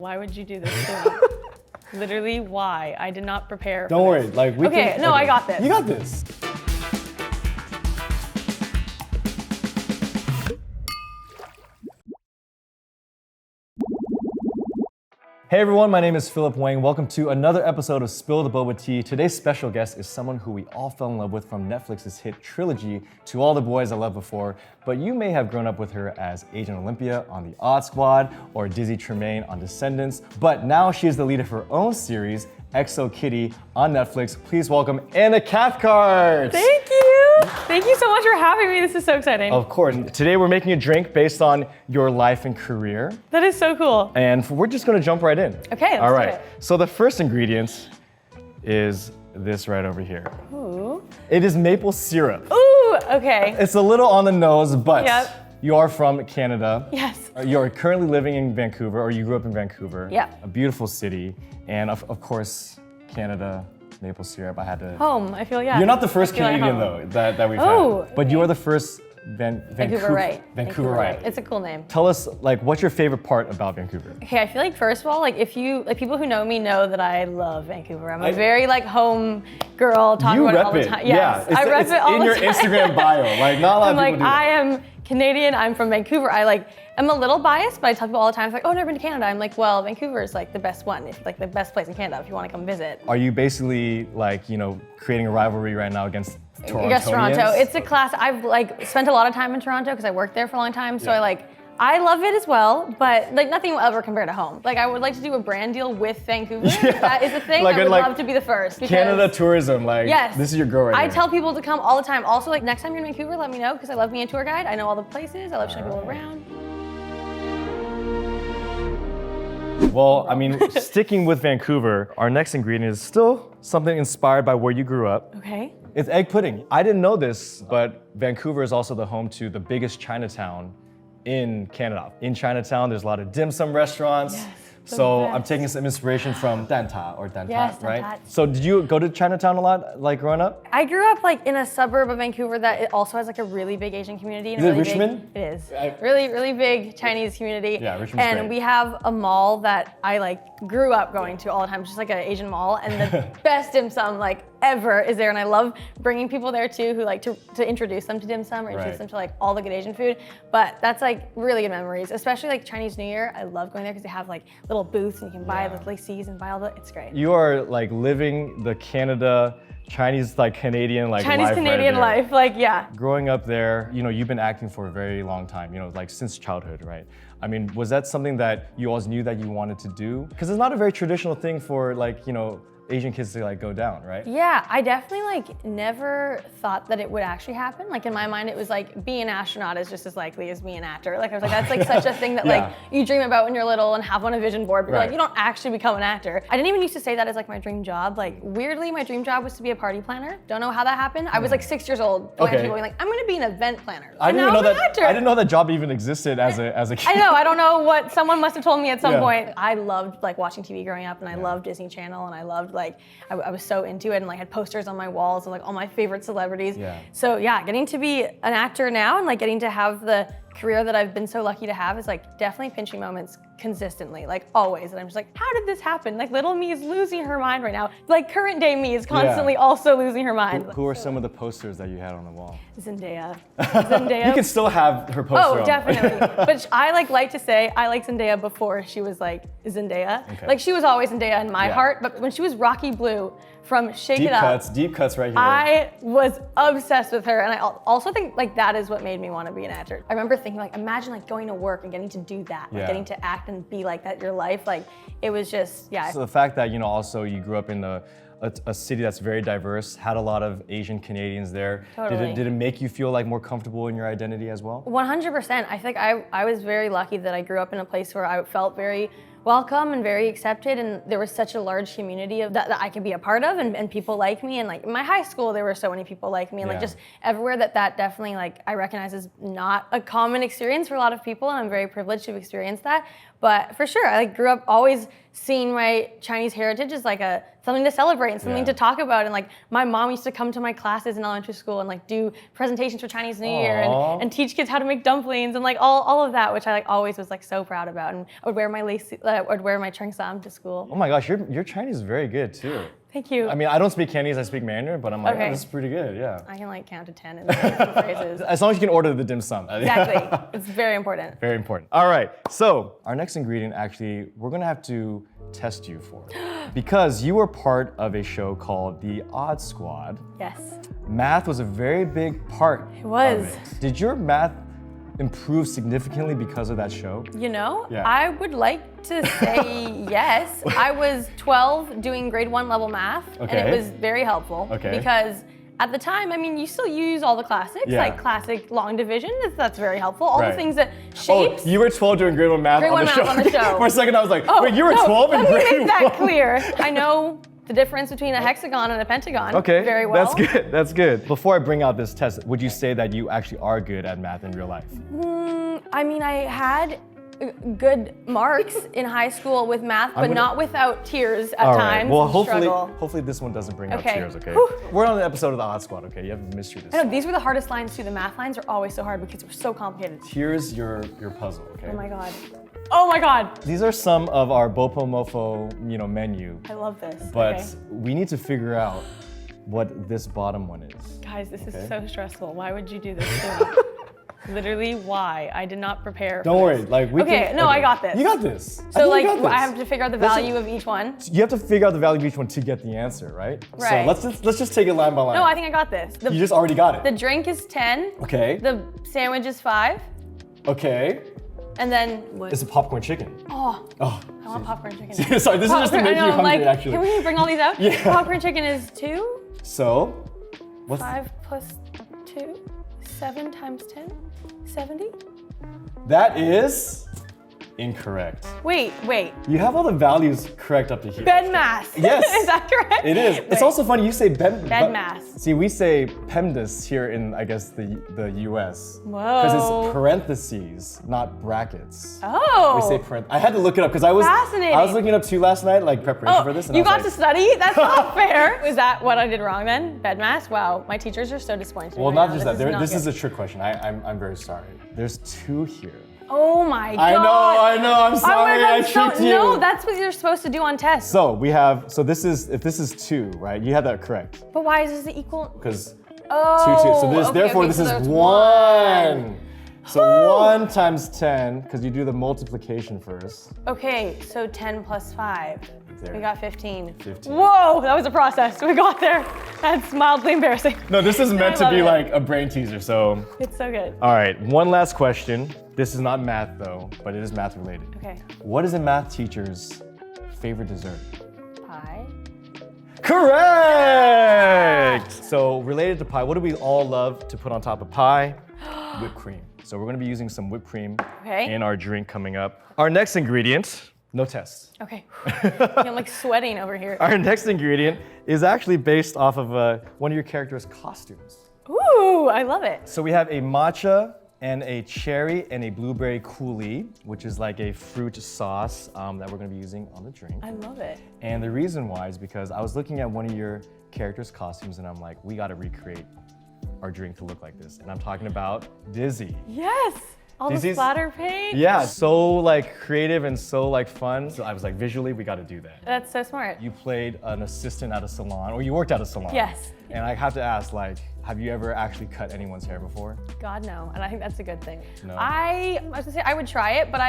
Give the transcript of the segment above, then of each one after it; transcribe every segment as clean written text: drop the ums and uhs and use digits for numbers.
Why would you do this to me? Literally, why? I did not prepare. Don't worry, like we Okay, can, no, I got this. You got this. Hey everyone, my name is Philip Wang. Welcome to another episode of Spill the Boba Tea. Today's special guest is someone who we all fell in love with from Netflix's hit trilogy, To All the Boys I Loved Before, but you may have grown up with her as Agent Olympia on The Odd Squad or Dizzy Tremaine on Descendants, but now she is the lead of her own series, Exo Kitty, on Netflix. Please welcome Anna Cathcart. Thank you. Thank you so much for having me. This is so exciting. Of course. Today we're making a drink based on your life and career. That is so cool. And we're just gonna jump right in. Okay, let's All do right. it. So the first ingredient is this right over here. Ooh. It is maple syrup. Ooh, okay. It's a little on the nose, but Yep. you are from Canada. Yes. You're currently living in Vancouver, or you grew up in Vancouver. Yeah. A beautiful city. And of course, Canada, maple syrup. I had to. Home, I feel, yeah. You're not the first I feel at Canadian home. though that we've Oh, had. But you are the first Vancouver, right. Vancouver, right. It's a cool name. Tell us, like, what's your favorite part about Vancouver? Okay, I feel like first of all, like if you, like people who know me know that I love Vancouver. I'm a I- very like home girl, talking You about it rep all the it. time. Yeah, Yes, I rep it's it all in the your time. Instagram bio. Like, not a lot I'm of like, people do I that. am Canadian, I'm from Vancouver. I'm a little biased, but I tell people all the time, it's like, oh, I've never been to Canada. I'm like, well, Vancouver is like the best one. It's like the best place in Canada if you want to come visit. Are you basically like, creating a rivalry right now against Torontonians? I guess Toronto. It's a class. I've like spent a lot of time in Toronto because I worked there for a long time. So Yeah. I love it as well, but like nothing will ever compare to home. Like I would like to do a brand deal with Vancouver. Yeah. That is a thing. Like I would in, like, love to be the first. because- Canada tourism, like, Yes. this is your girl right I here. tell people to come all the time. Also, like next time you're in Vancouver, let me know because I love being a tour guide. I know all the places. I love showing people around. Well, I mean, sticking with Vancouver, our next ingredient is still something inspired by where you grew up. Okay. It's egg pudding. I didn't know this, but Vancouver is also the home to the biggest Chinatown in Canada. In Chinatown, there's a lot of dim sum restaurants. Yes, the So I'm best. taking some inspiration from Dan Ta or Dan Yes, Ta, right? Dan Ta. So did you go to Chinatown a lot, like growing up? I grew up like in a suburb of Vancouver that it also has like a really big Asian community. And Is it really Richmond? Big, it is. I- Really, really big Chinese community. Yeah, Richmond's And great. we have a mall that I like grew up going to all the time, just like an Asian mall. And the best dim sum like ever is there. And I love bringing people there too who like to introduce them to dim sum or introduce Right. them to like all the good Asian food. But that's like really good memories, especially like Chinese New Year. I love going there because they have like little booths and you can buy Yeah. the laces and buy all the, it's great. You are like living the Canada, Chinese, like Canadian, like Chinese life Canadian right there. life, like yeah. Growing up there, you've been acting for a very long time, like since childhood, right? I mean, was that something that you always knew that you wanted to do? Because it's not a very traditional thing for like, Asian kids to like go down, right? Yeah, I definitely like never thought that it would actually happen. Like in my mind, it was like being an astronaut is just as likely as being an actor. Like I was like, that's like such a thing that like you dream about when you're little and have on a vision board, but Right. like you don't actually become an actor. I didn't even used to say that as like my dream job. Like weirdly, my dream job was to be a party planner. Don't know how that happened. I was like 6 years old going to Okay. people being like, I'm gonna be an event planner. I And didn't now even know I'm an that. actor. I didn't know that job even existed as a kid. I know, I don't know what someone must have told me at some Yeah. point. I loved like watching TV growing up and I loved Disney Channel and I loved like, I was so into it and like had posters on my walls of like all my favorite celebrities. Yeah. So yeah, getting to be an actor now and like getting to have the career that I've been so lucky to have is like definitely pinching moments consistently, like always. And I'm just like, how did this happen? Like little me is losing her mind right now. Like current day me is constantly also losing her mind. Who are some of the posters that you had on the wall? Zendaya. Zendaya. You can still have her poster Oh, on. definitely. But I like to say I like Zendaya before she was like Zendaya. Okay. Like she was always Zendaya in my Yeah. heart, but when she was Rocky Blue from Shake Deep It Up, cuts, deep cuts right here. I was obsessed with her, and I also think like that is what made me want to be an actor. I remember thinking like, imagine like going to work and getting to do that, like Yeah. getting to act and be like that your life. Like it was just yeah. So the fact that also you grew up in a city that's very diverse, had a lot of Asian Canadians there. Totally. Did it make you feel like more comfortable in your identity as well? 100%. I think I was very lucky that I grew up in a place where I felt very welcome and very accepted, and there was such a large community of that I could be a part of, and people like me. And like in my high school, there were so many people like me, and like Yeah. just everywhere that definitely like I recognize is not a common experience for a lot of people, and I'm very privileged to have experienced that. But for sure, I like grew up always seeing my Chinese heritage as like something to celebrate and something Yeah. to talk about. And like my mom used to come to my classes in elementary school and like do presentations for Chinese New Year Aw. and teach kids how to make dumplings and like all of that, which I like always was like so proud about. And I would wear my I'd wear my cheongsam to school. Oh my gosh, your Chinese is very good too. Thank you. I mean, I don't speak Cantonese, I speak Mandarin, but I'm like, Okay. oh, this is pretty good, yeah. I can like count to 10 and say some phrases. As long as you can order the dim sum. Exactly. It's very important. Very important. All right, so our next ingredient actually, we're gonna have to test you for. Because you were part of a show called The Odd Squad. Yes. Math was a very big part. It was. Of it. Did your math improve significantly because of that show? You know, Yeah. I would like to say yes. I was 12 doing grade 1 level math, and Okay. it was very helpful Okay. because at the time, I mean, you still use all the classics, Yeah. like classic long division. That's very helpful. All Right. the things that Oh, shapes. you were 12 doing grade 1 math Grade on the 1 show. math on the show. For a second, I was like, Oh, wait, you were no, 12 in let grade me make that 1? clear. I know the difference between a hexagon and a pentagon Okay, very well. that's good, that's good. Before I bring out this test, would you say that you actually are good at math in real life? I mean, I had good marks in high school with math, but gonna- not without tears at All right, times. well, and hopefully struggle. this one doesn't bring out Okay. tears, okay? Whew. We're on an episode of The Odd Squad, okay? You haven't missed you this. I know, these were the hardest lines too. The math lines are always so hard because we're so complicated. Here's your puzzle, okay? Oh my god. Oh my god. These are some of our Bopo Mofo, menu, I love this. but Okay. we need to figure out what this bottom one is. Guys, this Okay. is so stressful. Why would you do this to me? Literally, why? I did not prepare. Don't for worry, this. like we Okay, can. no, I got this. You got this. I So think like, you got this. I have to figure out the Let's- value of each one. You have to figure out the value of each one to get the answer, right? Right. So let's just take it line by line. No, I think I got this. You just already got The it. drink is 10. Okay. The sandwich is 5. Okay. And then what? It's a popcorn chicken. Oh, Oh. I want popcorn chicken. Sorry, this is just to Popcorn- make I know, you I'm hungry, like, actually. Can we bring all these out? Yeah. Popcorn chicken is 2. So, what's 5 plus 2. 7 times 10. 70. that is incorrect. Wait. You have all the values correct up to here. Bed mass. Yes. Is that correct? It is. It's Wait. also funny you say bed mass. See, we say PEMDAS here in, I guess, the US. Whoa. Because it's parentheses, not brackets. Oh. We say parentheses. I had to look it up because I was Fascinating. looking it up too last night, like preparation Oh, for this. And you I was got to like, study? That's not fair. Is that what I did wrong then? Bed mass? Wow, my teachers are so disappointed. Well, right not now. just that. This is good. a trick question. I'm very sorry. There's 2 here. Oh my god. I know. I'm sorry. I tricked you. No, that's what you're supposed to do on tests. So we have. So this is. If this is 2, right? You had that correct. But why is this equal? Because 2, 2. Oh. So this. okay, Therefore, okay, this so is there's 1. So Woo! 1 times 10, because you do the multiplication first. Okay, so 10 plus 5. There. We got 15. 15. Whoa, that was a process. We got there. That's mildly embarrassing. No, this is meant I to love be it. like a brain teaser. So, It's so good. all right, one last question. This is not math though, but it is math related. Okay. What is a math teacher's favorite dessert? Pie. Correct! So related to pie, what do we all love to put on top of pie? Whipped cream. So we're gonna be using some whipped cream Okay. in our drink coming up. Our next ingredient, no test. Okay. I'm like sweating over here. Our next ingredient is actually based off of one of your character's costumes. Ooh, I love it. So we have a matcha and a cherry and a blueberry coulis, which is like a fruit sauce that we're gonna be using on the drink. I love it. And the reason why is because I was looking at one of your character's costumes and I'm like, we gotta recreate our drink to look like this. And I'm talking about Dizzy. Yes. All the Dizzy's- splatter paint. Yeah, so like creative and so like fun. So I was like, visually, we gotta do that. That's so smart. You played an assistant at a salon, or you worked at a salon. Yes. And I have to ask, like, have you ever actually cut anyone's hair before? God, no. And I think that's a good thing. No. I was gonna say I would try it, but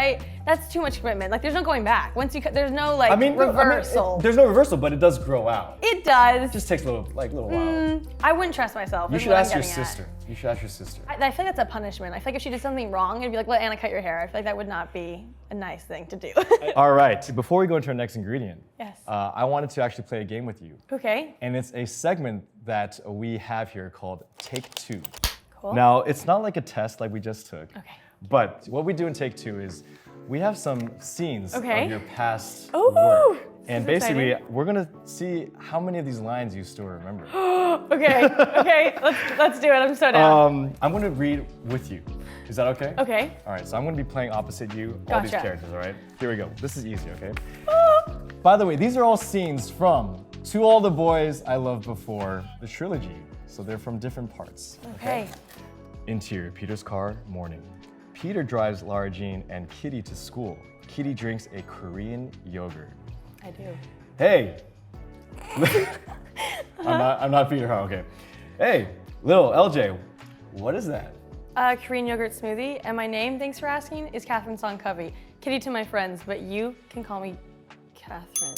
that's too much commitment. Like there's no going back. Once you cut, there's no like reversal. there's no reversal, but it does grow out. It does. It just takes a little while. I wouldn't trust myself. You is should what I'm ask your getting at. sister. You should ask your sister. I feel like that's a punishment. I feel like if she did something wrong, it'd be like, let Anna cut your hair. I feel like that would not be a nice thing to do. All right, before we go into our next ingredient, Yes. I wanted to actually play a game with you. Okay. And it's a segment that we have here called Take Two. Cool. Now, it's not like a test like we just took. Okay. But what we do in Take Two is we have some scenes Okay. of your past Ooh, work. this And is basically, exciting. we're gonna see how many of these lines you still remember. Okay. Okay. Let's do it. I'm so down. I'm gonna read with you. Is that okay? Okay. All right, so I'm gonna be playing opposite you, all these Gotcha. characters, all right? Here we go. This is easy, okay? By the way, these are all scenes from To All the Boys I Loved Before, the trilogy. So they're from different parts. Okay. Interior, Peter's car, morning. Peter drives Lara Jean and Kitty to school. Kitty drinks a Korean yogurt. I do. Hey! I'm not Peter, huh? Okay. Hey, little LJ, what is that? Korean yogurt smoothie, and my name, thanks for asking, is Catherine Song Covey. Kitty to my friends, but you can call me Catherine.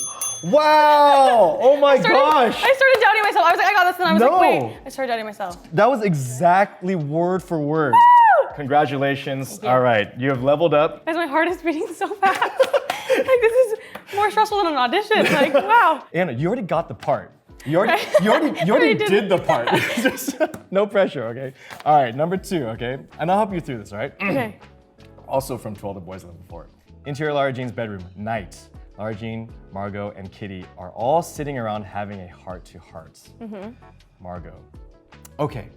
Wow! Oh my gosh! I started doubting myself. I was like, I got this, and I was like, No. wait. I started doubting myself. That was exactly word for word. Woo! Congratulations. you. All right, you have leveled up. As my heart is beating so fast. Like, this is more stressful than an audition. Like, wow. Anna, you already got the part. You already Already did did the part. Just no pressure, okay? All right, number 2, okay? And I'll help you through this, all right? Okay. Also from To All the Boys I Loved Before. Interior Lara Jean's bedroom, night. Lara Jean, Margot, and Kitty are all sitting around having a heart-to-heart. Margot. Okay,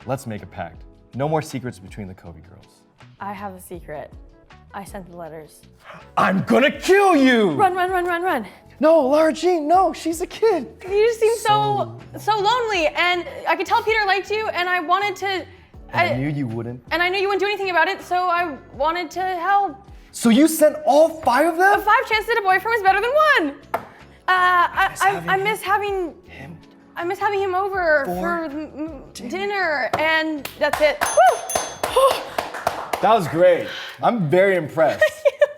let's make a pact. No more secrets between the Covey girls. I have a secret. I sent the letters. I'm gonna kill you! Run, run, run, run, run. No, Lara Jean, no, she's a kid. You just seem so lonely, and I could tell Peter liked you, and I wanted to. I knew you wouldn't. And I knew you wouldn't do anything about it, so I wanted to help. So you sent all 5 of them? 5 chances at a boyfriend is better than 1. I miss having him. I miss having him over For for dinner, and that's it. Woo! That was great. I'm very impressed.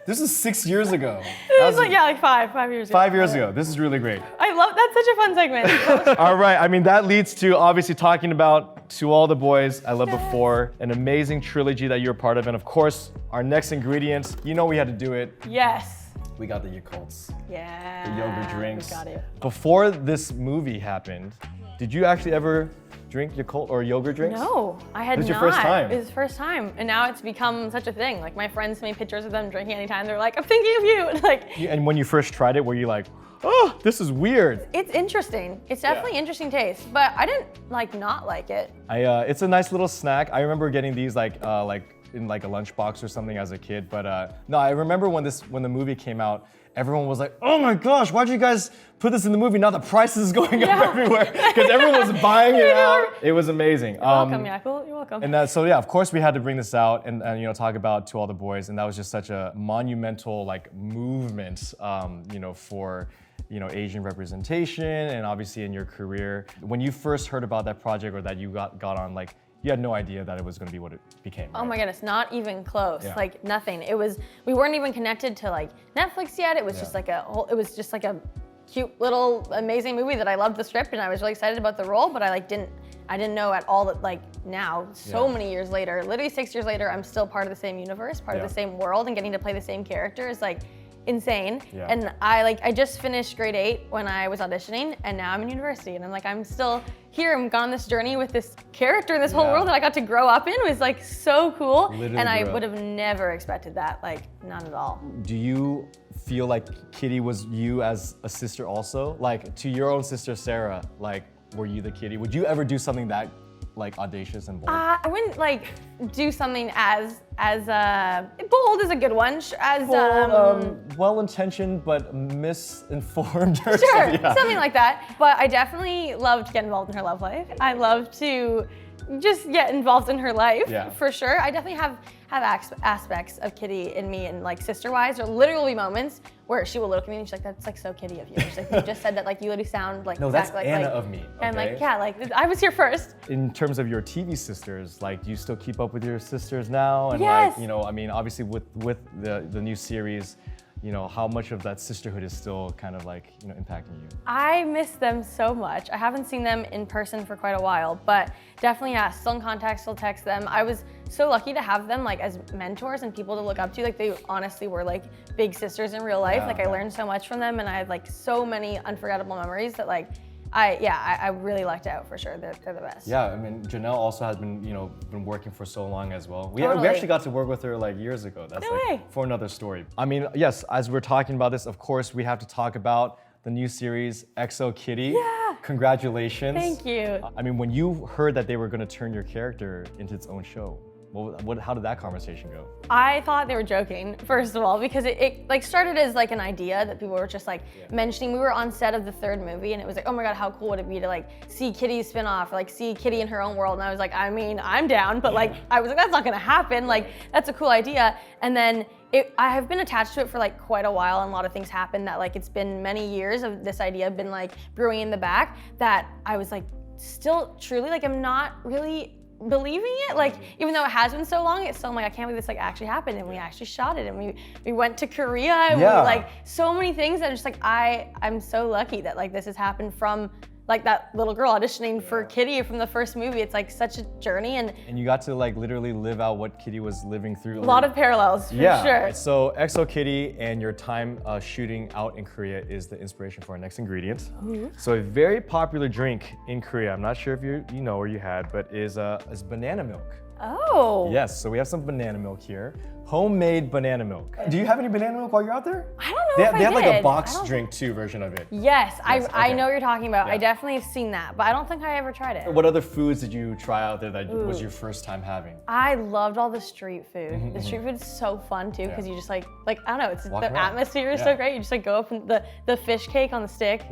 This is 6 years ago. It was like 5 years ago. 5 years ago. This is really great. I love that's such a fun segment. All right, I mean, that leads to obviously talking about To All the Boys I Loved Before, an amazing trilogy that you're a part of. And of course, our next ingredient, you know we had to do it. Yes. We got the Yakults, Yeah. the yogurt drinks. We got it. Before this movie happened, did you actually ever drink Yakult or yogurt drinks? No, I had It was not. your first time. It was the first time, and now it's become such a thing. Like my friends send me pictures of them drinking anytime. They're like, "I'm thinking of you." Like, And when you first tried it, were you like, oh, this is weird? it's interesting. It's definitely interesting taste, but I didn't not like it. It's a nice little snack. I remember getting these like in like a lunchbox or something as a kid. But no, I remember when the movie came out, everyone was like, "Oh my gosh, why'd you guys put this in the movie? Now the price is going up everywhere because everyone was buying it out." It was amazing. You're welcome, Yakult. You're welcome. And so yeah, of course we had to bring this out and you know talk about To All the Boys, and that was just such a monumental like movement, you know, for you know Asian representation and obviously in your career. When you first heard about that project or that you got on, like you had no idea that it was going to be what it became. Oh right? my goodness, not even close. Yeah. Like nothing. We weren't even connected to like Netflix yet. It was just like it was just like a cute little amazing movie that I loved the script and I was really excited about the role, but I didn't know at all that like now, so many years later, literally 6 years later, I'm still part of the same universe, part of the same world, and getting to play the same character is like insane. Yeah. And I just finished grade 8 when I was auditioning, and now I'm in university, and I'm still here. I'm gone on this journey with this character, this whole world that I got to grow up in. It was like so cool. Literally and I grew up. would have never expected that, like not at all. Do you feel like Kitty was you as a sister also? Like to your own sister Sarah, like were you the Kitty? Would you ever do something that like audacious and bold? I wouldn't like do something as bold is a good one. As well-intentioned but misinformed or sure, something. Yeah. something like that. But I definitely love to get involved in her love life. I love to just get involved in her life for sure. I definitely have aspects of Kitty in me, and like sister-wise, or literally moments where she will look at me and she's like, "That's like so Kitty of you." She's like, "You just said that like you literally sound like No, that's exactly Anna like of me. And okay? like yeah, like I was here first. In terms of your TV sisters, like do you still keep up with your sisters now? And Yes. like, you know, I mean, obviously with the new series, you know, how much of that sisterhood is still kind of like, you know, impacting you? I miss them so much. I haven't seen them in person for quite a while, but definitely, yeah, still in contact, still text them. I was so lucky to have them like as mentors and people to look up to. Like they honestly were like big sisters in real life. Yeah, like I learned so much from them, and I had like so many unforgettable memories that like I really lucked out for sure. They're the best. Yeah, I mean, Janelle also has been, you know, been working for so long as well. We Totally. actually got to work with her like years ago. That's No like way. for another story. I mean, yes, as we're talking about this, of course, we have to talk about the new series, XO Kitty. Yeah. Congratulations. Thank you. I mean, when you heard that they were going to turn your character into its own show, How did that conversation go? I thought they were joking, first of all, because it like started as like an idea that people were just like mentioning. We were on set of the third movie and it was like, oh my God, how cool would it be to like see Kitty's spin-off or like see Kitty in her own world? And I was like, I mean, I'm down, but like, I was like, that's not gonna happen. Like, that's a cool idea. And then I have been attached to it for like quite a while, and a lot of things happened that like, it's been many years of this idea been like brewing in the back that I was like, still truly like, I'm not really believing it, like even though it has been so long, it's still I'm like I can't believe this like actually happened, and we actually shot it, and we went to Korea, and we like so many things that I'm just like I'm so lucky that like this has happened from like that little girl auditioning for Kitty from the first movie. It's like such a journey, and you got to like literally live out what Kitty was living through. A lot of parallels for sure. So XO Kitty and your time shooting out in Korea is the inspiration for our next ingredient. So a very popular drink in Korea, I'm not sure if you know or you had, but is banana milk. Oh. Yes, so we have some banana milk here. Homemade banana milk. Do you have any banana milk while you're out there? I don't know if They have I like a did. box drink too version of it. Yes, okay. I know what you're talking about. Yeah. I definitely have seen that, but I don't think I ever tried it. What other foods did you try out there that was your first time having? I loved all the street food. The street food is so fun too, because you just like I don't know, it's Walk the around. atmosphere is so great. You just like go up and the fish cake on the stick.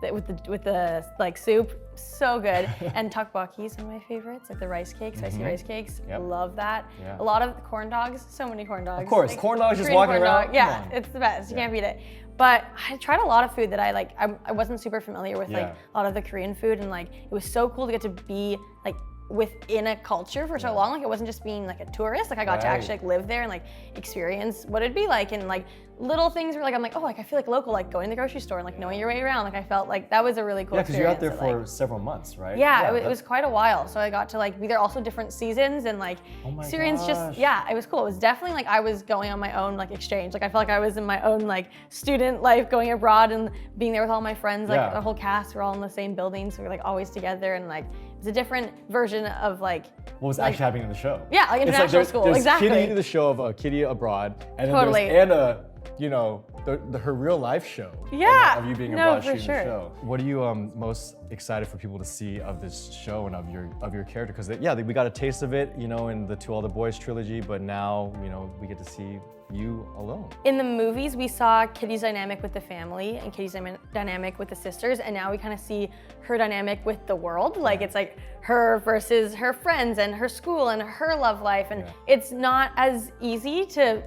With the like soup, so good. And tteokbokki is one of my favorites, like the rice cakes, spicy rice cakes. Love that. A lot of corn dogs, so many corn dogs. Of course, like, corn dogs just Korean walking corn around. dog. Yeah, it's the best. You can't beat it. But I tried a lot of food that I wasn't super familiar with, like a lot of the Korean food, and like it was so cool to get to be like within a culture for so long. Like it wasn't just being like a tourist. Like I got to actually like live there and like experience what it'd be like, and like little things were like I'm like, oh, like I feel like local, like going to the grocery store and like knowing your way around. Like I felt like that was a really cool because experience. you're out there for several months, right? Yeah, it was quite a while. So I got to like be there also different seasons and like experience just it was cool. It was definitely like I was going on my own like exchange. Like I felt like I was in my own like student life going abroad and being there with all my friends. Like the whole cast, we're all in the same building, so we're like always together, and like it's a different version of like what was actually happening in the show. Yeah, like international school. There's exactly. Kitty, the show of Kitty abroad, and then there's Anna, you know, her real life show. Of you being abroad shooting the show. What are you most excited for people to see of this show and of your character? Because we got a taste of it, you know, in the To All the Boys trilogy, but now, you know, we get to see you alone. In the movies, we saw Kitty's dynamic with the family and Kitty's dynamic with the sisters, and now we kind of see her dynamic with the world. Like it's like her versus her friends and her school and her love life, and it's not as easy to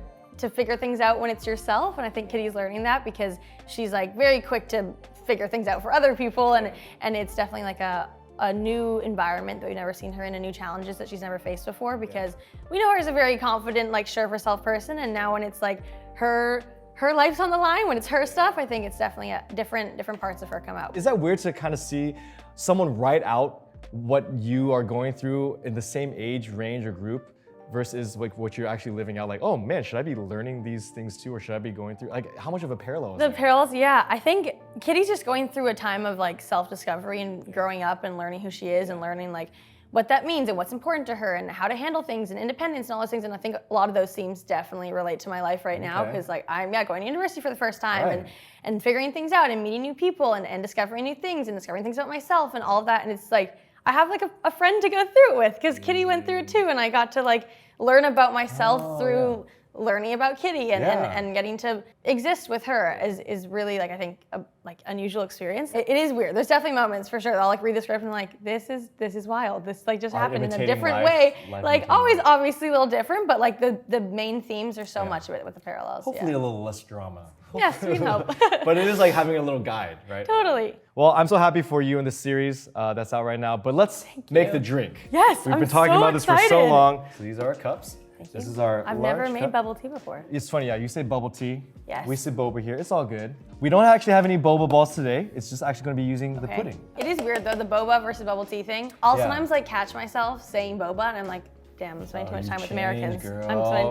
figure things out when it's yourself, and I think Kitty's learning that because she's like very quick to figure things out for other people, and it's definitely like a new environment that we've never seen her in, and new challenges that she's never faced before, because we know her as a very confident, like sure of herself person, and now when it's like her life's on the line, when it's her stuff, I think it's definitely a different parts of her come out. Is that weird to kind of see someone write out what you are going through in the same age range or group versus like what you're actually living out? Like, oh man, should I be learning these things too, or should I be going through, like, how much of a parallel is The that? parallels, yeah. I think Kitty's just going through a time of like self-discovery and growing up and learning who she is and learning like what that means and what's important to her and how to handle things and independence and all those things. And I think a lot of those themes definitely relate to my life right now, because like I'm going to university for the first time and figuring things out and meeting new people and discovering new things and discovering things about myself and all of that. And it's like, I have like a friend to go through it with, because Kitty went through it too, and I got to like learn about myself through learning about Kitty and getting to exist with her is really like I think a like unusual experience. It is weird. There's definitely moments for sure. I'll like read the script and I'm like, this is wild. This like just happened in a different way. Like always obviously a little different, but like the main themes are so much of it with the parallels. Hopefully a little less drama. Yes, we hope. But it is like having a little guide, right? Totally. Well, I'm so happy for you in this series that's out right now. But let's make the drink. Yes, We've been talking about this for so long. So these are our cups. This is our I've large never made cup. bubble tea before. It's funny, you say bubble tea. Yes. We say boba here. It's all good. We don't actually have any boba balls today. It's just actually going to be using the pudding. It is weird though, the boba versus bubble tea thing. I'll sometimes like catch myself saying boba and I'm like, damn, I'm spending too much time with Americans. Girl.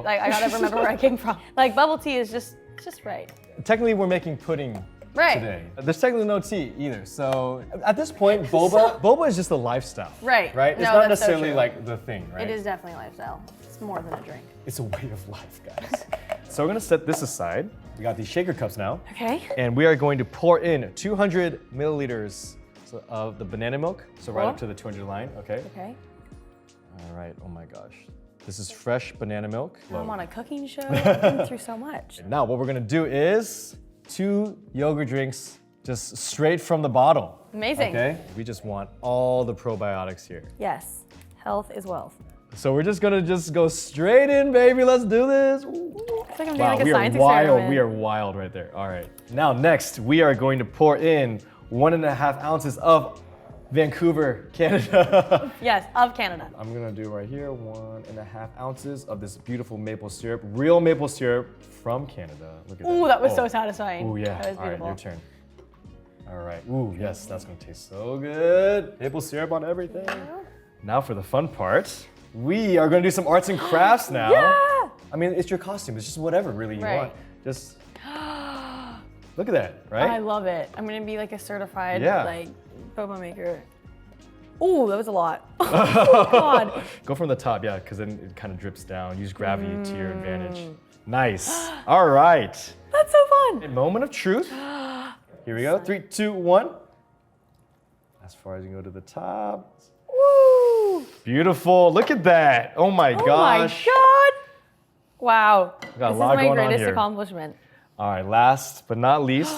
I gotta remember where I came from. Like bubble tea is just right. Technically, we're making pudding today. There's technically no tea either. So at this point, boba is just a lifestyle. Right. Right? It's No, not that's so necessarily true. like the thing, right? It is definitely a lifestyle. It's more than a drink. It's a way of life, guys. So we're gonna set this aside. We got these shaker cups now. Okay. And we are going to pour in 200 milliliters of the banana milk. So right up to the 200 line, okay? Okay. All right, oh my gosh. This is fresh banana milk. I'm on a cooking show. I've been through so much. Now what we're gonna do is 2 yogurt drinks just straight from the bottle. Amazing. Okay? We just want all the probiotics here. Yes, health is wealth. So we're just gonna go straight in, baby. Let's do this. Ooh. It's like I'm doing Wow, like a we science are wild. experiment. We are wild right there. All right. Now next, we are going to pour in 1.5 ounces of Vancouver, Canada. Yes, of Canada. I'm gonna do right here 1.5 ounces of this beautiful maple syrup, real maple syrup from Canada. Look at that. Ooh, that was Oh. so satisfying. Ooh, yeah. That was All right, beautiful. your turn. All right. Ooh, yes, that's gonna taste so good. Maple syrup on everything. Now for the fun part. We are gonna do some arts and crafts now. Yeah! I mean, it's your costume. It's just whatever really you Right. want. Just look at that, right? I love it. I'm gonna be like a certified Yeah. like boba maker. Ooh, that was a lot. Oh God. Go from the top, yeah, because then it kind of drips down. Use gravity to your advantage. Nice. All right. That's so fun. A moment of truth. Here we go. 3, 2, 1. As far as you go to the top. Woo! Beautiful. Look at that. Oh my Oh gosh. my God. Wow. Got a This lot is my going on greatest here. accomplishment. All right, last but not least.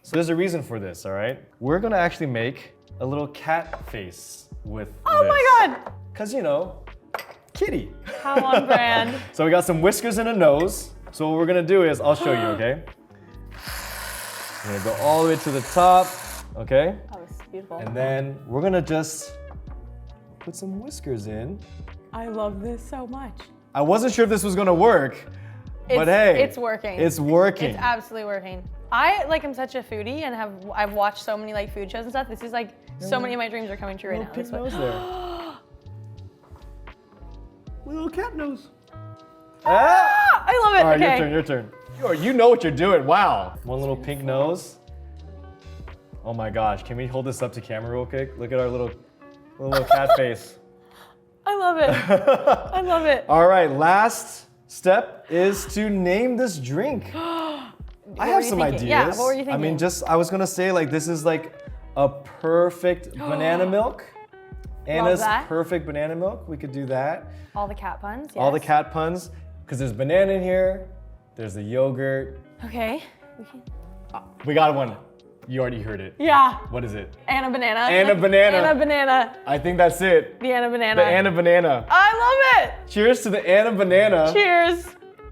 So there's a reason for this, all right? We're gonna actually make a little cat face with Oh this. my God. Because, you know, kitty. How on brand. So we got some whiskers and a nose. So what we're gonna do is, I'll show you, okay? We're gonna go all the way to the top, okay? That was beautiful. And then we're gonna just put some whiskers in. I love this so much. I wasn't sure if this was gonna work, but hey. It's working. It's working. It's absolutely working. I like am such a foodie and I've watched so many like food shows and stuff. This is like so many of my dreams are coming true right now. Little This pink one- nose there. Little cat nose. Ah! I love it. All right, Okay. your turn. You know what you're doing. Wow. One little pink nose. Oh my gosh. Can we hold this up to camera real quick? Look at our little cat face. I love it. I love it. All right, last step is to name this drink. I were have you some thinking? ideas. Yeah, what were you I mean, thinking? I was gonna say like this is like a perfect banana milk. Anna's that. perfect banana milk. We could do that. All the cat puns. All the yes. cat puns, because there's banana in here. There's the yogurt. Okay. We got one. You already heard it. Yeah. What is it? Anna banana. Anna banana. Anna banana. I think that's it. The Anna banana. The Anna banana. I love it. Cheers to the Anna banana. Cheers.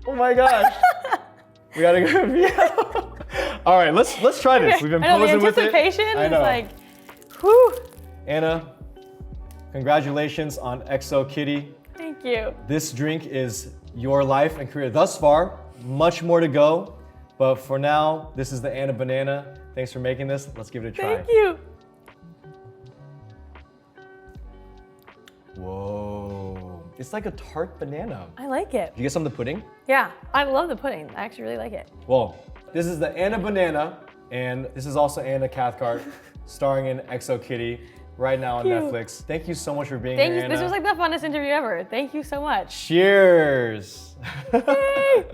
Oh my gosh. We gotta go. Yeah. All right, let's try this. We've been I know, posing the with it. anticipation I is know. like, whew. Anna, congratulations on XO Kitty. Thank you. This drink is your life and career thus far. Much more to go, but for now, this is the Anna banana. Thanks for making this. Let's give it a try. Thank you. Whoa, it's like a tart banana. I like it. Did you get some of the pudding? Yeah, I love the pudding. I actually really like it. Well, this is the Anna banana, and this is also Anna Cathcart, starring in XO Kitty, right now on Thank you. Netflix. Thank you so much for being Thank here, you. Anna. This was like the funnest interview ever. Thank you so much. Cheers. Yay.